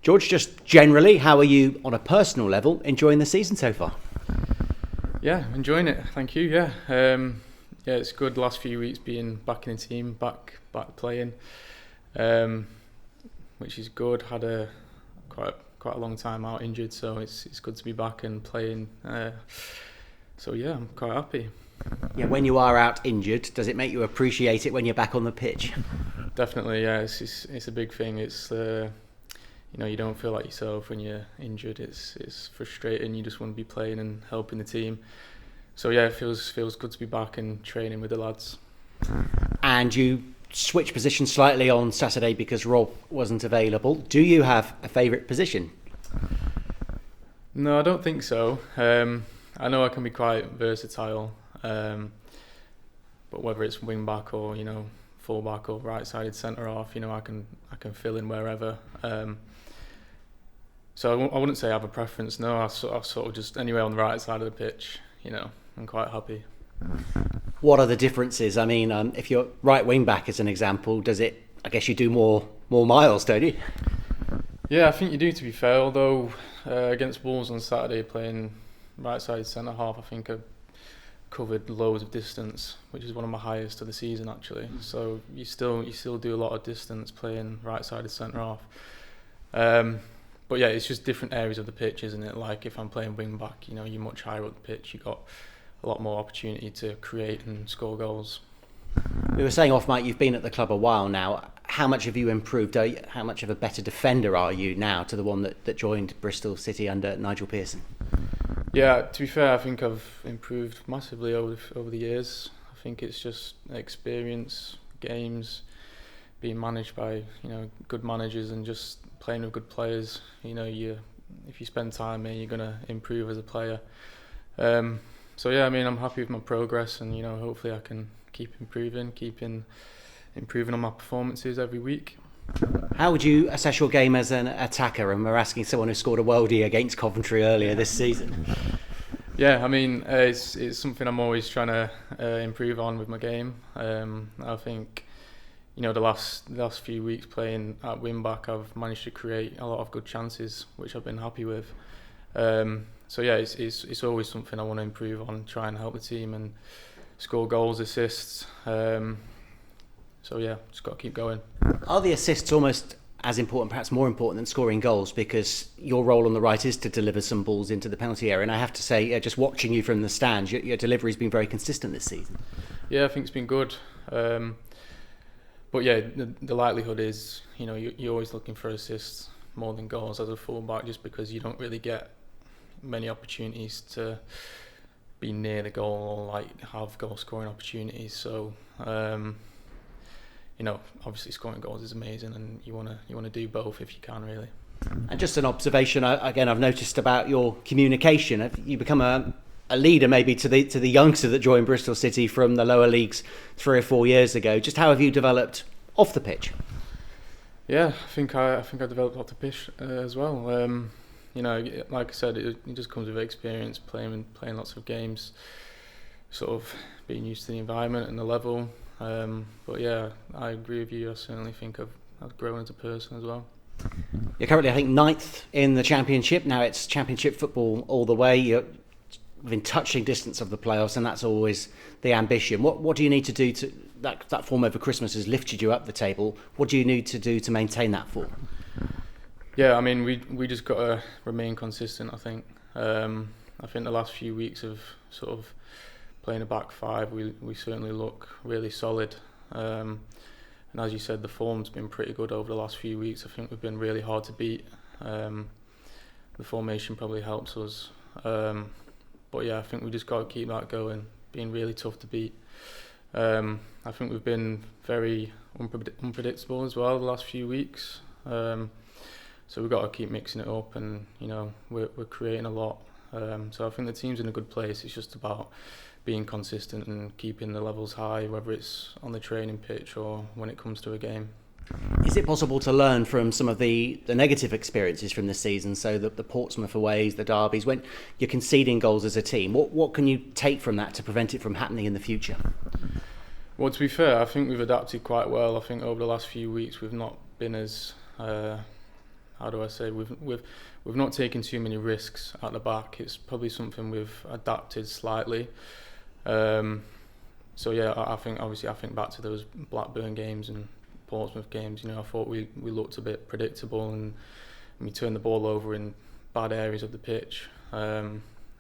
George, just generally, how are you on a personal level enjoying the season so far? Yeah, enjoying it. Thank you. Yeah, it's good. The last few weeks being back in the team, back playing, which is good. Had a quite a long time out injured, so it's good to be back and playing. So yeah, I'm quite happy. Yeah, when you are out injured, does it make you appreciate it when you're back on the pitch? Definitely, yeah. It's a big thing. It's you don't feel like yourself when you're injured. It's frustrating. You just want to be playing and helping the team. So yeah, it feels good to be back and training with the lads. And you switched positions slightly on Saturday because Rob wasn't available. Do you have a favourite position? No, I don't think so. I know I can be quite versatile, but whether it's wing back or full back or right-sided centre half, I can fill in wherever. So I wouldn't say I have a preference. No, I sort of just anywhere on the right side of the pitch. I'm quite happy. What are the differences? I mean, if you're right wing back as an example, I guess you do more miles, don't you? Yeah, I think you do, to be fair. Although against Wolves on Saturday, playing right-sided centre half, I think I covered loads of distance, which is one of my highest of the season actually. So you still do a lot of distance playing right-sided centre half. But yeah, it's just different areas of the pitch, isn't it? Like if I'm playing wing back, you're much higher up the pitch. You got a lot more opportunity to create and score goals. We were saying off mic, you've been at the club a while now. How much have you improved? How much of a better defender are you now to the one that joined Bristol City under Nigel Pearson? Yeah, to be fair, I think I've improved massively over the years. I think it's just experience, games, being managed by good managers and just playing with good players. If you spend time here, you're gonna improve as a player. So yeah, I mean, I'm happy with my progress, and hopefully I can keep improving on my performances every week. How would you assess your game as an attacker? And we're asking someone who scored a worldie against Coventry earlier this season. Yeah, I mean, it's something I'm always trying to improve on with my game. I think the last few weeks playing at wing back, I've managed to create a lot of good chances, which I've been happy with. So yeah, it's always something I want to improve on, try and help the team and score goals, assists. So yeah, just got to keep going. Are the assists almost as important, perhaps more important than scoring goals, because your role on the right is to deliver some balls into the penalty area? And I have to say, just watching you from the stands, your delivery's been very consistent this season. Yeah, I think it's been good. But yeah, the likelihood is, you're always looking for assists more than goals as a fullback, just because you don't really get many opportunities to be near the goal or have goal scoring opportunities. So obviously scoring goals is amazing, and you want to do both if you can, really. And just an observation again, I've noticed about your communication. Have you become a leader maybe to the youngster that joined Bristol City from the lower leagues 3 or 4 years ago? Just how have you developed off the pitch? Yeah, I think I developed off the pitch as well. Like I said, it just comes with experience, playing lots of games, sort of being used to the environment and the level. But yeah, I agree with you. I certainly think I've grown as a person as well. You're currently, I think, 9th in the Championship. Now it's Championship football all the way. You're within touching distance of the playoffs, and that's always the ambition. What do you need to do to that form over Christmas has lifted you up the table? What do you need to do to maintain that form? Yeah, I mean, we just got to remain consistent, I think. I think the last few weeks of sort of playing a back five, we certainly look really solid. And as you said, the form's been pretty good over the last few weeks. I think we've been really hard to beat. The formation probably helps us. But yeah, I think we just got to keep that going, being really tough to beat. I think we've been very unpredictable as well the last few weeks. So we've got to keep mixing it up, and we're creating a lot. So I think the team's in a good place. It's just about being consistent and keeping the levels high, whether it's on the training pitch or when it comes to a game. Is it possible to learn from some of the negative experiences from this season? So the Portsmouth aways, the derbies, when you're conceding goals as a team, what can you take from that to prevent it from happening in the future? Well, to be fair, I think we've adapted quite well. I think over the last few weeks we've not been as how do I say, we've not taken too many risks at the back. It's probably something we've adapted slightly. So yeah, I think back to those Blackburn games and Portsmouth games. I thought we looked a bit predictable and we turned the ball over in bad areas of the pitch.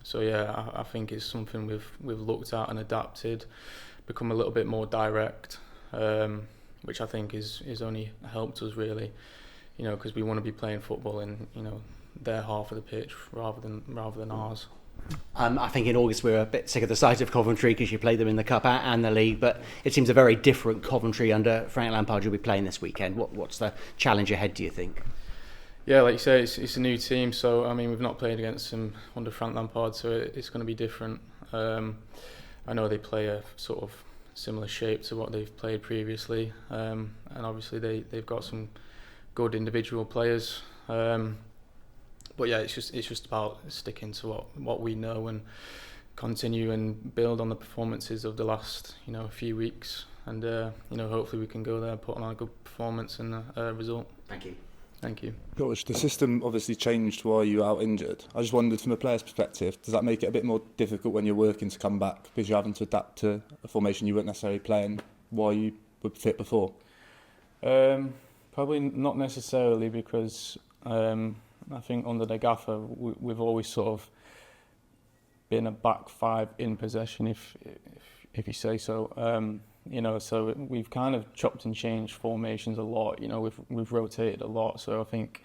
So yeah, I think it's something we've looked at and adapted, become a little bit more direct, which I think is only helped us really, because we want to be playing football in their half of the pitch rather than ours. I think in August we were a bit sick of the sight of Coventry because you played them in the Cup and the League, but it seems a very different Coventry under Frank Lampard you'll be playing this weekend. What's the challenge ahead, do you think? Yeah, like you say, it's a new team, so I mean we've not played against them under Frank Lampard, so it's going to be different. I know they play a sort of similar shape to what they've played previously, and obviously they've got some good individual players. But yeah, it's just about sticking to what we know and continue and build on the performances of the last few weeks, and hopefully we can go there, put on a good performance and a result. Thank you. Thank you. George, the system obviously changed while you were out injured. I just wondered, from a player's perspective, does that make it a bit more difficult when you're working to come back because you're having to adapt to a formation you weren't necessarily playing while you were fit before? Probably not necessarily, because I think under the gaffer we've always sort of been a back five in possession, if you say so. So we've kind of chopped and changed formations a lot. We've rotated a lot. So I think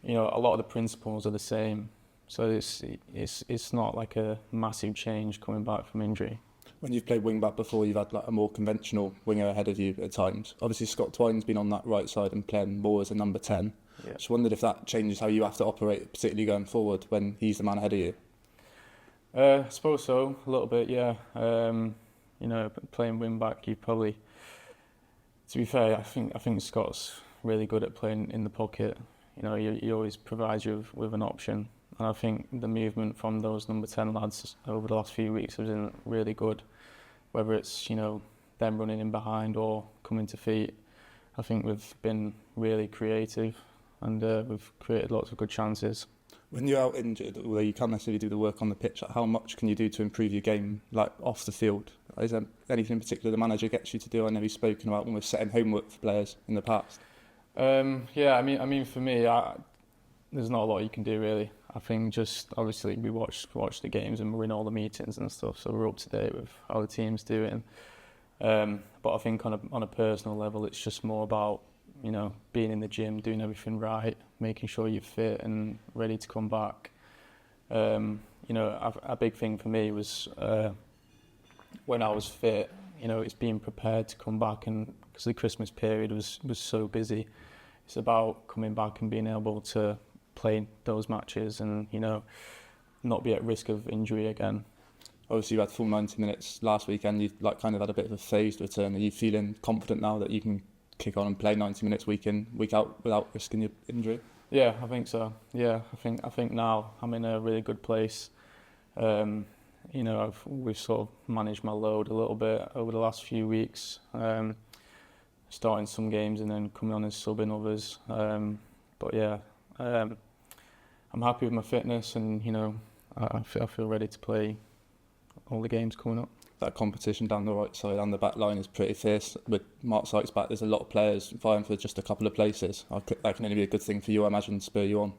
a lot of the principles are the same. So it's not like a massive change coming back from injury. When you've played wing back before, you've had like a more conventional winger ahead of you at times. Obviously, Scott Twine's been on that right side and playing more as a number 10. Yeah. Just wondered if that changes how you have to operate, particularly going forward when he's the man ahead of you. I suppose so, a little bit, yeah. Playing wing back, you probably, to be fair, I think Scott's really good at playing in the pocket. He always provides you with an option. And I think the movement from those number 10 lads over the last few weeks has been really good. Whether it's, them running in behind or coming to feet, I think we've been really creative and we've created lots of good chances. When you're out injured, although you can't necessarily do the work on the pitch, how much can you do to improve your game, like off the field? Is there anything in particular the manager gets you to do? I know he's spoken about when we're setting homework for players in the past. Yeah, I mean, for me, there's not a lot you can do really. I think just obviously we watch the games and we're in all the meetings and stuff, so we're up to date with how the team's doing. But I think on a personal level, it's just more about being in the gym, doing everything right, making sure you're fit and ready to come back. A big thing for me was when I was fit, it's being prepared to come back, and because the Christmas period was so busy, it's about coming back and being able to play those matches and not be at risk of injury again. Obviously, you had full 90 minutes last weekend. You kind of had a bit of a phased return. Are you feeling confident now that you can kick on and play 90 minutes week in, week out without risking your injury? Yeah, I think so. Yeah, I think now I'm in a really good place. We've sort of managed my load a little bit over the last few weeks, starting some games and then coming on and subbing others. But yeah, I'm happy with my fitness, and I feel ready to play all the games coming up. That competition down the right side and the back line is pretty fierce. With Mark Sykes back, there's a lot of players vying for just a couple of places. That can only be a good thing for you, I imagine, spur you on.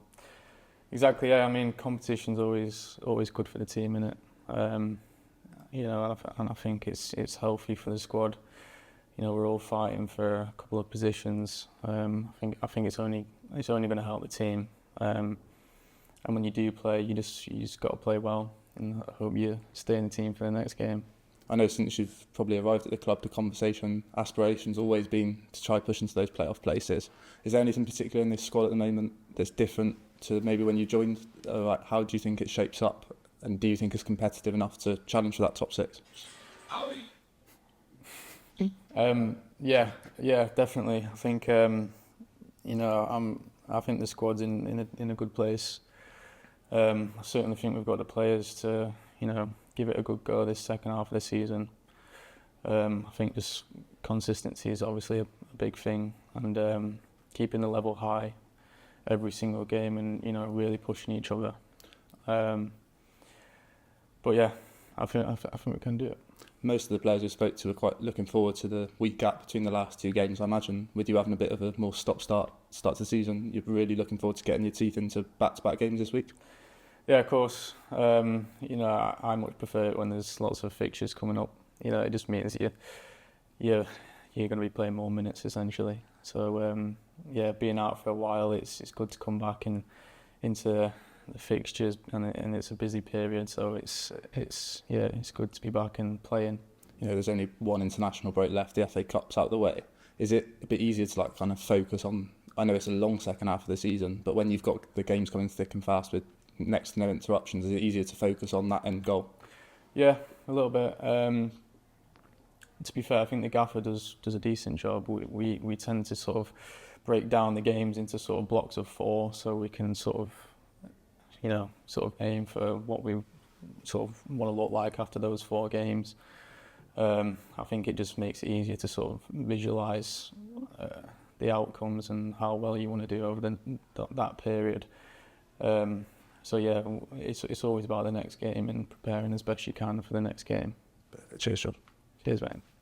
Exactly, yeah. I mean, competition's always good for the team, innit? And I think it's healthy for the squad. We're all fighting for a couple of positions. I think it's only going to help the team. And when you do play, you just got to play well, and I hope you stay in the team for the next game. I know since you've probably arrived at the club, the conversation, aspirations always been to try push into those playoff places. Is there anything particular in this squad at the moment that's different to maybe when you joined? How do you think it shapes up, and do you think it's competitive enough to challenge for that top six? Yeah, definitely. I think I think the squad's in a good place. I certainly think we've got the players to give it a good go this second half of the season. I think just consistency is obviously a big thing, and keeping the level high every single game and, you know, really pushing each other. But yeah, I think we can do it. Most of the players we spoke to are quite looking forward to the week gap between the last two games. I imagine with you having a bit of a more stop-start start to the season, you're really looking forward to getting your teeth into back-to-back games this week. Yeah, of course. You know, I much prefer it when there's lots of fixtures coming up. You know, it just means you're going to be playing more minutes essentially. So yeah, being out for a while, it's good to come back into the fixtures, and it's a busy period. So it's good to be back and playing. You know, there's only one international break left. The FA Cup's out of the way. Is it a bit easier to like kind of focus on? I know it's a long second half of the season, but when you've got the games coming thick and fast with next to no interruptions, is it easier to focus on that end goal? Yeah, a little bit. To be fair, I think the gaffer does a decent job. We tend to sort of break down the games into sort of blocks of 4, so we can sort of aim for what we sort of want to look like after those 4 games. I think it just makes it easier to sort of visualise the outcomes and how well you want to do over that period. So yeah, it's always about the next game and preparing as best you can for the next game. Cheers, John. Cheers, mate.